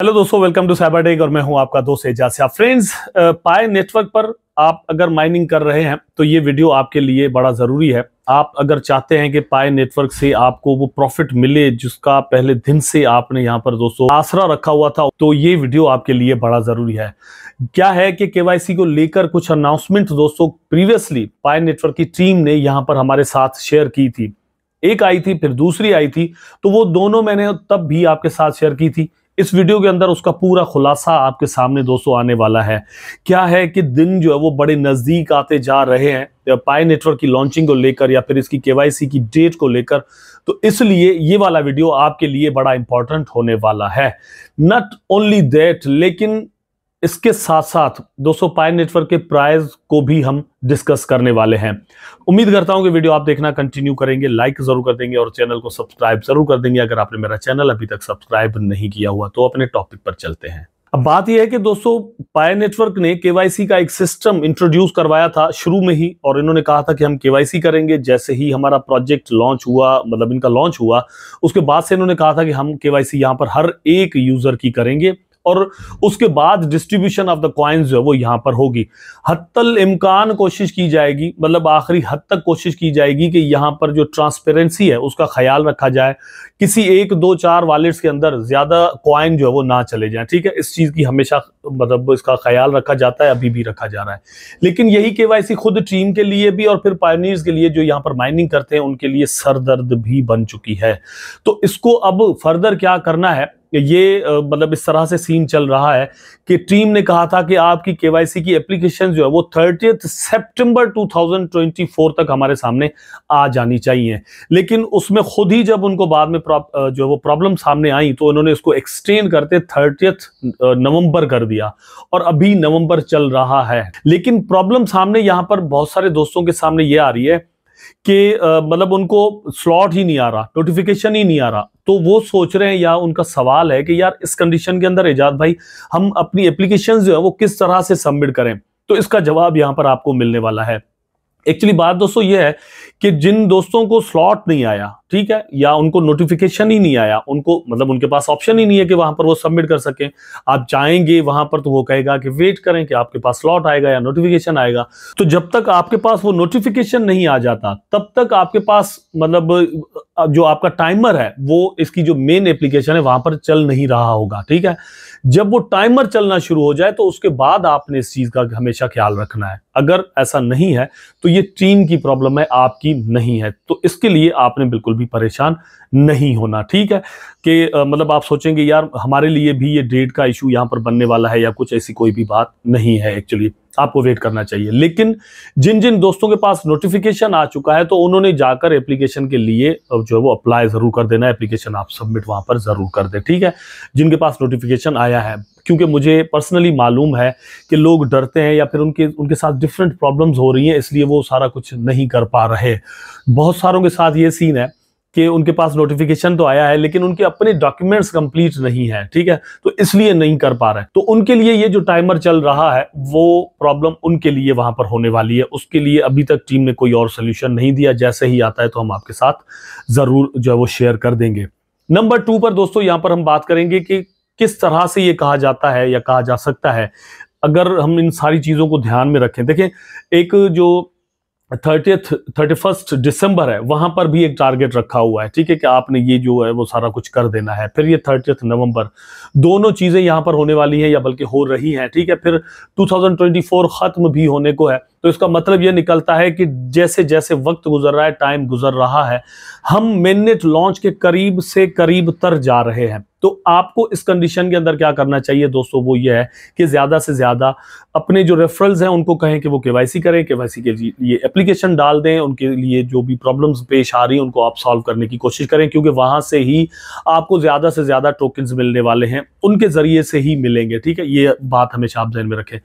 Hello दोस्तों, welcome to Cybertech और मैं हूं आपका दोस्त एजाज सियाब। फ्रेंड्स, पाई नेटवर्क पर आप अगर माइनिंग कर रहे हैं तो ये वीडियो आपके लिए बड़ा ज़रूरी है। आप अगर चाहते हैं कि पाई नेटवर्क से आपको वो प्रॉफिट मिले जिसका पहले दिन से आपने यहाँ पर दोस्तों आसरा रखा हुआ था, तो ये वीडियो आपके लिए बड़ा ज़रूरी है। क्या है कि केवाईसी को लेकर कुछ अनाउंसमेंट दोस्तों प्रीवियसली पाई नेटवर्क की टीम ने यहाँ पर हमारे साथ शेयर की थी। एक आई थी, फिर दूसरी आई थी, तो वो दोनों मैंने तब भी आपके साथ शेयर की थी। इस वीडियो के अंदर उसका पूरा खुलासा आपके सामने दोस्तों आने वाला है। क्या है कि दिन जो है वो बड़े नजदीक आते जा रहे हैं पाई नेटवर्क की लॉन्चिंग को लेकर या फिर इसकी केवाईसी की डेट को लेकर, तो इसलिए ये वाला वीडियो आपके लिए बड़ा इंपॉर्टेंट होने वाला है। नॉट ओनली दैट, लेकिन इसके साथ साथ दोस्तों पाई नेटवर्क के प्राइस को भी हम डिस्कस करने वाले हैं। उम्मीद करता हूं कि वीडियो आप देखना कंटिन्यू करेंगे, लाइक जरूर कर देंगे और चैनल को सब्सक्राइब जरूर कर देंगे अगर आपने मेरा चैनल अभी तक सब्सक्राइब नहीं किया हुआ। तो अपने टॉपिक पर चलते हैं। अब बात यह है कि दोस्तों पाई नेटवर्क ने केवाईसी का एक सिस्टम इंट्रोड्यूस करवाया था शुरू में ही, और इन्होंने कहा था कि हम केवाईसी करेंगे। जैसे ही हमारा प्रोजेक्ट लॉन्च हुआ, मतलब इनका लॉन्च हुआ, उसके बाद से इन्होंने कहा था कि हम केवाईसी यहां पर हर एक यूजर की करेंगे और उसके बाद डिस्ट्रीब्यूशन ऑफ द कॉइन्स जो है वो यहां पर होगी। हत्तल इम्कान कोशिश की जाएगी, मतलब आखिरी हद तक कोशिश की जाएगी कि यहां पर जो ट्रांसपेरेंसी है उसका ख्याल रखा जाए। किसी एक दो चार वॉलेट्स के अंदर ज्यादा कॉइन जो है वो ना चले जाए, ठीक है। इस चीज की हमेशा मतलब इसका ख्याल रखा जाता है, अभी भी रखा जा रहा है। लेकिन यही केवाईसी खुद टीम के लिए भी और फिर पायनियर्स के लिए जो यहां पर माइनिंग करते हैं उनके लिए सरदर्द भी बन चुकी है। तो इसको अब फर्दर क्या करना है, ये मतलब इस तरह से सीन चल रहा है कि टीम ने कहा था कि आपकी केवाईसी की एप्लीकेशन जो है वो 30 सितंबर 2024 तक हमारे सामने आ जानी चाहिए। लेकिन उसमें खुद ही जब उनको बाद में जो है वो प्रॉब्लम सामने आई तो उन्होंने इसको एक्सटेंड करते 30 नवंबर कर दिया और अभी नवंबर चल रहा है। लेकिन प्रॉब्लम सामने यहां पर बहुत सारे दोस्तों के सामने ये आ रही है कि मतलब उनको स्लॉट ही नहीं आ रहा, नोटिफिकेशन ही नहीं आ रहा। तो वो सोच रहे हैं या उनका सवाल है कि यार इस कंडीशन के अंदर एजाज भाई हम अपनी एप्लीकेशन जो है वो किस तरह से सबमिट करें। तो इसका जवाब यहां पर आपको मिलने वाला है। एक्चुअली बात दोस्तों ये है कि जिन दोस्तों को स्लॉट नहीं आया, ठीक है, या उनको नोटिफिकेशन ही नहीं आया, उनको मतलब उनके पास ऑप्शन ही नहीं है कि वहां पर वो सबमिट कर सकें। आप जाएंगे वहां पर तो वो कहेगा कि वेट करें कि आपके पास स्लॉट आएगा या नोटिफिकेशन आएगा। तो जब तक आपके पास वो नोटिफिकेशन नहीं आ जाता तब तक आपके पास मतलब जो आपका टाइमर है वो इसकी जो मेन एप्लीकेशन है वहां पर चल नहीं रहा होगा, ठीक है। जब वो टाइमर चलना शुरू हो जाए तो उसके बाद आपने इस चीज का हमेशा ख्याल रखना है। अगर ऐसा नहीं है तो ये टीम की प्रॉब्लम है, आपकी नहीं है। तो इसके लिए आपने बिल्कुल भी परेशान नहीं होना, ठीक है। कि मतलब आप सोचेंगे यार हमारे लिए भी ये डेट का इशू यहां पर बनने वाला है या कुछ, ऐसी कोई भी बात नहीं है। एक्चुअली आपको वेट करना चाहिए। लेकिन जिन जिन दोस्तों के पास नोटिफिकेशन आ चुका है तो उन्होंने जाकर एप्लीकेशन के लिए जो है वो अप्लाई जरूर कर देना है। एप्लीकेशन आप सबमिट वहां पर जरूर कर दे, ठीक है, जिनके पास नोटिफिकेशन आया है। क्योंकि मुझे पर्सनली मालूम है कि लोग डरते हैं या फिर उनके साथ डिफरेंट प्रॉब्लम्स हो रही हैं, इसलिए वो सारा कुछ नहीं कर पा रहे। बहुत सारों के साथ ये सीन है कि उनके पास नोटिफिकेशन तो आया है लेकिन उनके अपने डॉक्यूमेंट्स कंप्लीट नहीं है, ठीक है, तो इसलिए नहीं कर पा रहे। तो उनके लिए ये जो टाइमर चल रहा है वो प्रॉब्लम उनके लिए वहां पर होने वाली है। उसके लिए अभी तक टीम ने कोई और सोल्यूशन नहीं दिया। जैसे ही आता है तो हम आपके साथ जरूर जो है वो शेयर कर देंगे। नंबर 2 पर दोस्तों यहां पर हम बात करेंगे कि किस तरह से ये कहा जाता है या कहा जा सकता है अगर हम इन सारी चीजों को ध्यान में रखें। देखें, एक जो 31 दिसंबर है वहां पर भी एक टारगेट रखा हुआ है, ठीक है, कि आपने ये जो है वो सारा कुछ कर देना है। फिर ये 30 नवंबर, दोनों चीजें यहां पर होने वाली हैं या बल्कि हो रही हैं, ठीक है। फिर 2024 खत्म भी होने को है। तो इसका मतलब यह निकलता है कि जैसे जैसे वक्त गुजर रहा है, टाइम गुजर रहा है, हम मेननेट लॉन्च के करीब से करीब तर जा रहे हैं। तो आपको इस कंडीशन के अंदर क्या करना चाहिए दोस्तों, वो ये है कि ज्यादा से ज्यादा अपने जो रेफरल्स हैं उनको कहें कि वो केवाईसी करें, केवाईसी के लिए एप्लीकेशन डाल दें। उनके लिए जो भी प्रॉब्लम्स पेश आ रही हैं उनको आप सॉल्व करने की कोशिश करें, क्योंकि वहां से ही आपको ज्यादा से ज्यादा टोकन्स मिलने वाले हैं, उनके जरिए से ही मिलेंगे, ठीक है। ये बात हमेशा आप ध्यान में रखें।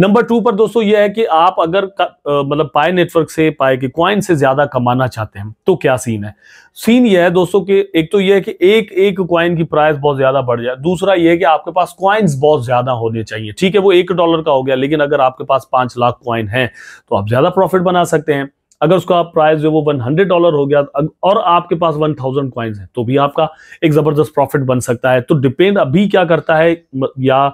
नंबर 2 पर दोस्तों ये है कि आप अगर मतलब पाई नेटवर्क से, पाई के कॉइन से ज्यादा कमाना चाहते हैं तो क्या सीन है। सीन ये है दोस्तों कि एक तो ये है कि एक एक कॉइन की प्राइस बहुत ज्यादा बढ़ जाए। दूसरा ये है कि आपके पास कॉइन्स बहुत ज्यादा होने चाहिए, ठीक है। वो $1 का हो गया, लेकिन अगर आपके पास 5 लाख कॉइन है तो आप ज्यादा प्रॉफिट बना सकते हैं। अगर उसका प्राइस जो वो $100 हो गया और आपके पास 1000 कॉइन्स है तो भी आपका एक जबरदस्त प्रॉफिट बन सकता है। तो डिपेंड अभी क्या करता है या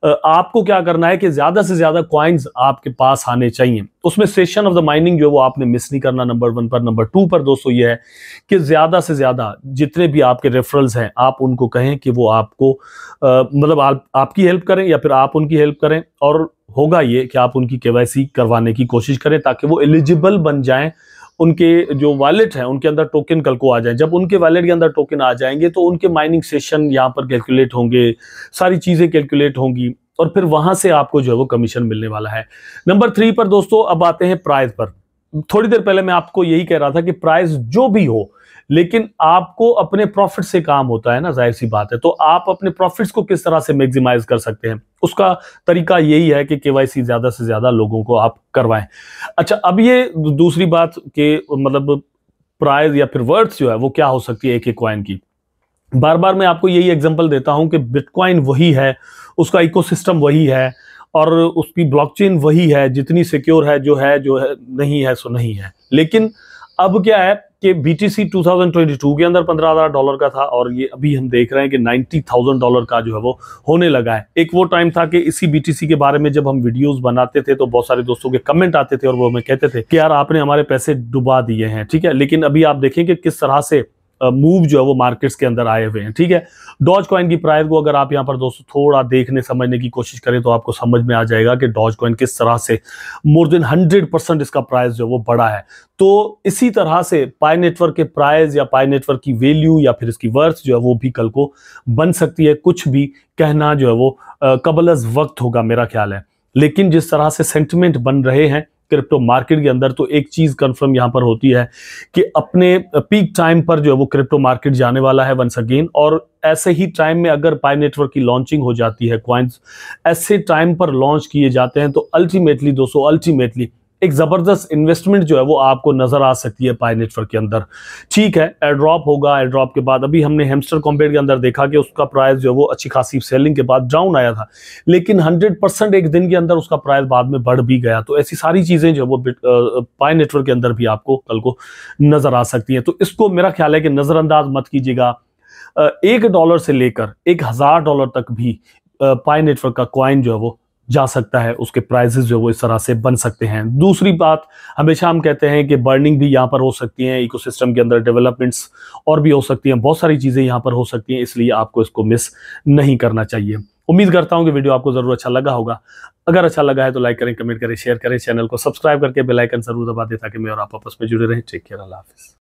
आपको क्या करना है कि ज्यादा से ज्यादा कॉइन्स आपके पास आने चाहिए। उसमें सेशन ऑफ द माइनिंग जो है वो आपने मिस नहीं करना, नंबर 1 पर। नंबर 2 पर दोस्तों ये है कि ज्यादा से ज्यादा जितने भी आपके रेफरल्स हैं आप उनको कहें कि वो आपको मतलब आपकी हेल्प करें या फिर आप उनकी हेल्प करें, और होगा ये कि आप उनकी केवाईसी करवाने की कोशिश करें ताकि वो एलिजिबल बन जाएं। उनके जो वॉलेट है उनके अंदर टोकन कल को आ जाए। जब उनके वॉलेट के अंदर टोकन आ जाएंगे तो उनके माइनिंग सेशन यहाँ पर कैलकुलेट होंगे, सारी चीजें कैलकुलेट होंगी और फिर वहां से आपको जो है वो कमीशन मिलने वाला है। नंबर 3 पर दोस्तों अब आते हैं प्राइस पर। थोड़ी देर पहले मैं आपको यही कह रहा था कि प्राइस जो भी हो, लेकिन आपको अपने प्रॉफिट से काम होता है ना, जाहिर सी बात है। तो आप अपने प्रॉफिट्स को किस तरह से मैक्सिमाइज कर सकते हैं, उसका तरीका यही है कि केवाईसी ज्यादा से ज्यादा लोगों को आप करवाएं। अच्छा, अब ये दूसरी बात कि मतलब प्राइस या फिर वर्ड्स जो है वो क्या हो सकती है एक एक कॉइन की। बार बार मैं आपको यही एग्जांपल देता हूं कि बिटकॉइन वही है, उसका इकोसिस्टम वही है और उसकी ब्लॉकचेन वही है, जितनी सिक्योर है जो है नहीं है सो नहीं है। लेकिन अब क्या है कि BTC 2022 के अंदर $15,000 का था और ये अभी हम देख रहे हैं कि $90,000 का जो है वो होने लगा है। एक वो टाइम था कि इसी BTC के बारे में जब हम वीडियोस बनाते थे तो बहुत सारे दोस्तों के कमेंट आते थे और वो हमें कहते थे कि यार आपने हमारे पैसे डुबा दिए हैं, ठीक है। लेकिन अभी आप देखें कि किस तरह से मूव जो है वो मार्केट्स के अंदर आए हुए हैं, ठीक है। डॉज कॉइन की प्राइस को अगर आप यहाँ पर दोस्तों थोड़ा देखने समझने की कोशिश करें तो आपको समझ में आ जाएगा कि डॉज कॉइन किस तरह से मोर देन 100% इसका प्राइस जो है वो बढ़ा है। तो इसी तरह से पाई नेटवर्क के प्राइस या पाई नेटवर्क की वैल्यू या फिर इसकी वर्थ जो है वो भी कल को बन सकती है। कुछ भी कहना जो है वो कबल अज़ वक्त होगा मेरा ख्याल है। लेकिन जिस तरह से सेंटिमेंट बन रहे हैं क्रिप्टो मार्केट के अंदर, तो एक चीज कंफर्म यहां पर होती है कि अपने पीक टाइम पर जो है वो क्रिप्टो मार्केट जाने वाला है वंस अगेन। और ऐसे ही टाइम में अगर पाई नेटवर्क की लॉन्चिंग हो जाती है, कॉइन्स ऐसे टाइम पर लॉन्च किए जाते हैं तो अल्टीमेटली दोस्तों अल्टीमेटली एक जबरदस्त इन्वेस्टमेंट जो है वो आपको नजर आ सकती है पाई नेटवर्क के अंदर। ठीक है, एयर ड्रॉप होगा, एयर ड्रॉप के बाद अभी हमने हैमस्टर कॉम्बेट के अंदर देखा कि उसका प्राइस जो है वो अच्छी खासी सेलिंग के बाद डाउन आया था, लेकिन 100% एक दिन के अंदर उसका प्राइस बाद में बढ़ भी गया। तो ऐसी सारी चीजें जो है वो पाई नेटवर्क के अंदर भी आपको कल को नजर आ सकती है। तो इसको मेरा ख्याल है कि नजरअंदाज मत कीजिएगा। $1 से लेकर $1000 तक भी पाई नेटवर्क का कॉइन जो है वो जा सकता है, उसके प्राइसेस जो वो इस तरह से बन सकते हैं। दूसरी बात, हमेशा हम कहते हैं कि बर्निंग भी यहाँ पर हो सकती है, इकोसिस्टम के अंदर डेवलपमेंट्स और भी हो सकती हैं, बहुत सारी चीजें यहाँ पर हो सकती हैं, इसलिए आपको इसको मिस नहीं करना चाहिए। उम्मीद करता हूं कि वीडियो आपको जरूर अच्छा लगा होगा। अगर अच्छा लगा है तो लाइक करें, कमेंट करें, शेयर करें, चैनल को सब्सक्राइब करके बेल आइकन जरूर दबा दें ताकि मैं और आप आपस में जुड़े रहें। टेक केयर, अल्लाह हाफिज।